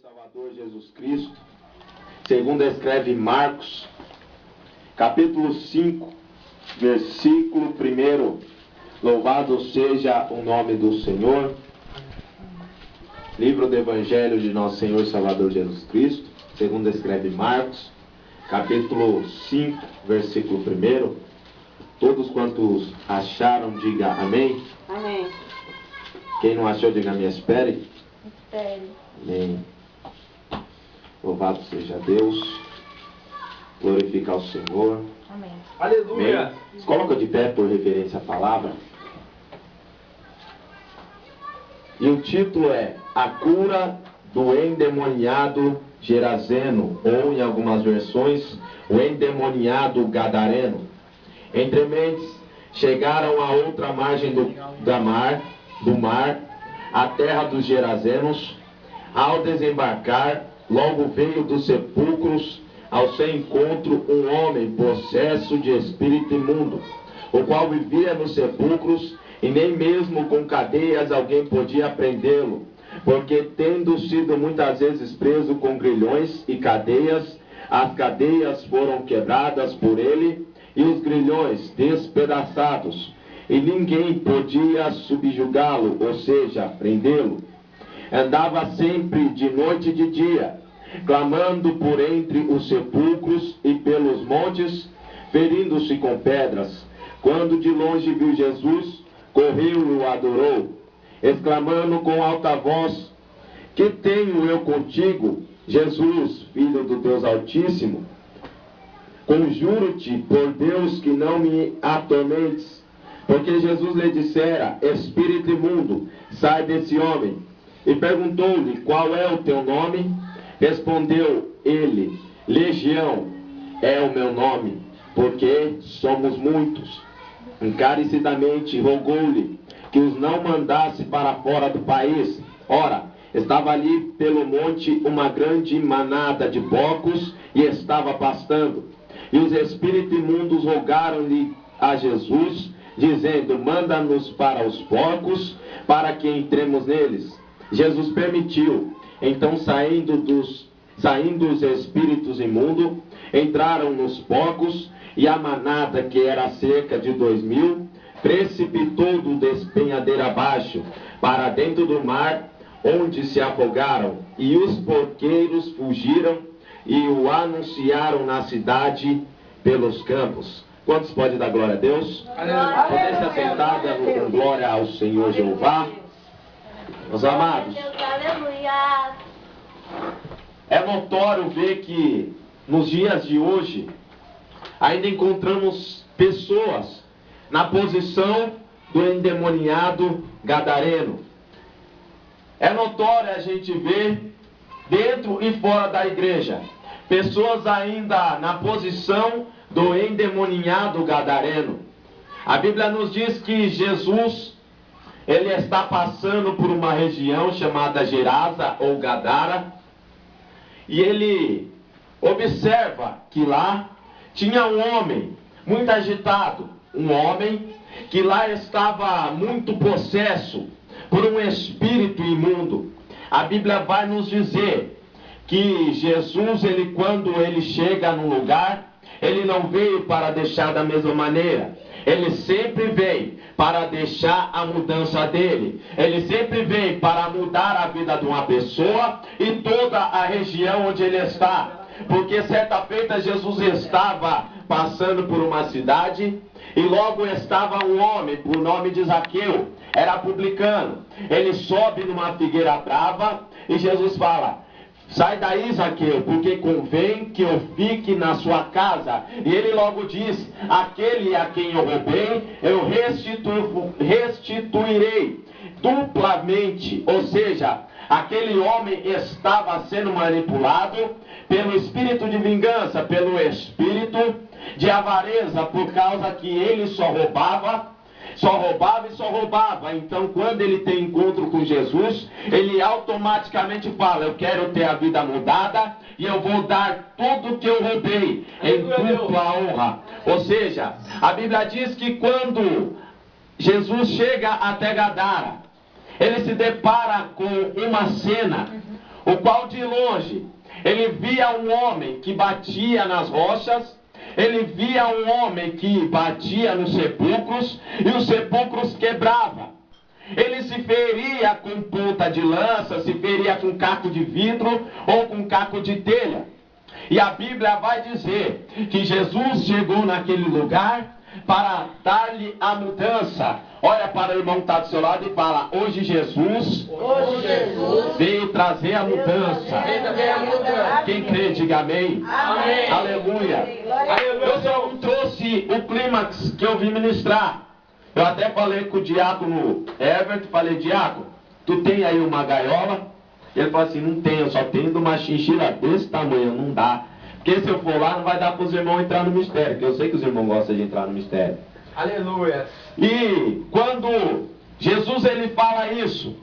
Salvador Jesus Cristo, segundo escreve Marcos, capítulo 5, versículo 1. Louvado seja o nome do Senhor. Livro do Evangelho de Nosso Senhor e Salvador Jesus Cristo, segundo escreve Marcos, capítulo 5, versículo 1. Todos quantos acharam, diga amém. Amém. Quem não achou, diga amém. Espere. Amém. Louvado seja Deus. Glorificar o Senhor. Amém. Aleluia. Se coloca de pé por reverência à palavra. E o título é A Cura do Endemoniado Gerazeno, ou em algumas versões, o endemoniado gadareno. Entre mentes, chegaram à outra margem do mar, a terra dos Gerazenos. Ao desembarcar, logo veio dos sepulcros ao seu encontro um homem possesso de espírito imundo, o qual vivia nos sepulcros, e nem mesmo com cadeias alguém podia prendê-lo, porque tendo sido muitas vezes preso com grilhões e cadeias, as cadeias foram quebradas por ele, e os grilhões despedaçados, e ninguém podia subjugá-lo, ou seja, prendê-lo. Andava sempre de noite e de dia, clamando por entre os sepulcros e pelos montes, ferindo-se com pedras. Quando de longe viu Jesus, correu e o adorou, exclamando com alta voz: Que tenho eu contigo, Jesus, Filho do Deus Altíssimo? Conjuro-te por Deus que não me atormentes. Porque Jesus lhe dissera: Espírito imundo, sai desse homem. E perguntou-lhe: Qual é o teu nome? Respondeu ele: Legião é o meu nome, porque somos muitos. Encarecidamente rogou-lhe que os não mandasse para fora do país. Ora, estava ali pelo monte uma grande manada de porcos e estava pastando. E os espíritos imundos rogaram-lhe a Jesus, dizendo: Manda-nos para os porcos, para que entremos neles. Jesus permitiu. Então, saindo os espíritos imundos, entraram nos porcos, e a manada, que era cerca de 2.000, precipitou do despenhadeiro abaixo, para dentro do mar, onde se afogaram. E os porqueiros fugiram e o anunciaram na cidade pelos campos. Quantos podem dar glória a Deus? Poder se assentar dando glória ao Senhor Jeová. Meus amados, é notório ver que nos dias de hoje ainda encontramos pessoas na posição do endemoniado gadareno. É notório a gente ver dentro e fora da igreja pessoas ainda na posição do endemoniado gadareno. A Bíblia nos diz que Jesus, ele está passando por uma região chamada Gerasa ou Gadara, e ele observa que lá tinha um homem muito agitado, um homem que lá estava muito possesso por um espírito imundo. A Bíblia vai nos dizer que Jesus, quando ele chega num lugar, ele não veio para deixar da mesma maneira. Ele sempre vem para deixar a mudança dele. Ele sempre vem para mudar a vida de uma pessoa e toda a região onde ele está. Porque certa feita Jesus estava passando por uma cidade, e logo estava um homem por nome de Zaqueu, era publicano. Ele sobe numa figueira brava e Jesus fala: Sai daí, Zaqueu, porque convém que eu fique na sua casa. E ele logo diz: Aquele a quem eu roubei, eu restituirei duplamente. Ou seja, aquele homem estava sendo manipulado pelo espírito de vingança, pelo espírito de avareza, por causa que ele só roubava e só roubava. Então, quando ele tem encontro com Jesus, ele automaticamente fala: Eu quero ter a vida mudada e eu vou dar tudo que eu roubei em dupla honra. Ou seja, a Bíblia diz que quando Jesus chega até Gadara, ele se depara com uma cena o qual de longe ele via um homem que batia nas rochas, ele via um homem que batia nos sepulcros, e os sepulcros quebrava. Ele se feria com ponta de lança, se feria com caco de vidro ou com caco de telha. E a Bíblia vai dizer que Jesus chegou naquele lugar para dar-lhe a mudança. Olha para o irmão que está do seu lado e fala: hoje Jesus veio trazer a mudança. Quem crê, diga amém. Amém. Aleluia. Eu só não trouxe o clímax que eu vim ministrar. Eu até falei com o diácono Everton, falei: diácono, tu tem aí uma gaiola? Ele falou assim: não tenho, eu só tenho de uma chinchila desse tamanho, não dá. Porque se eu for lá, não vai dar para os irmãos entrar no mistério, porque eu sei que os irmãos gostam de entrar no mistério. Aleluia. E quando Jesus ele fala isso,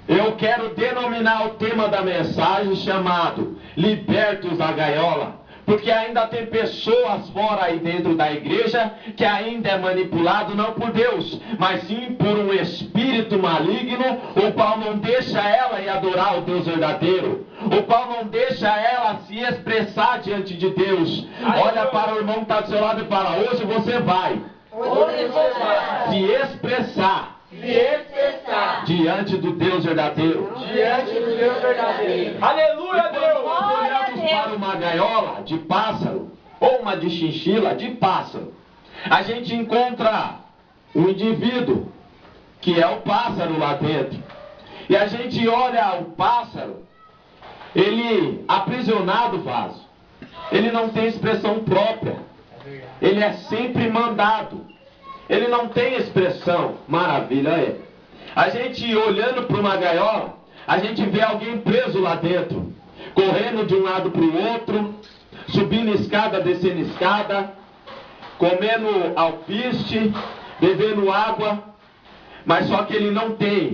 eu quero denominar o tema da mensagem chamado Libertos da Gaiola. Porque ainda tem pessoas fora aí dentro da igreja que ainda é manipulado não por Deus, mas sim por um espírito maligno, o qual não deixa ela ir adorar o Deus verdadeiro, o qual não deixa ela se expressar diante de Deus. Olha para o irmão que está do seu lado e fala: hoje você vai se expressar diante do Deus verdadeiro. Aleluia, Quando Deus. nós olhamos para uma gaiola de pássaro, ou uma de chinchila de pássaro, a gente encontra um indivíduo, que é o pássaro lá dentro. E a gente olha o pássaro, ele aprisionado no vaso. Ele não tem expressão própria. Ele é sempre mandado. Ele não tem expressão. Maravilha, é. A gente olhando para uma gaiola, a gente vê alguém preso lá dentro, correndo de um lado para o outro, subindo escada, descendo escada, comendo alpiste, bebendo água, mas só que ele não tem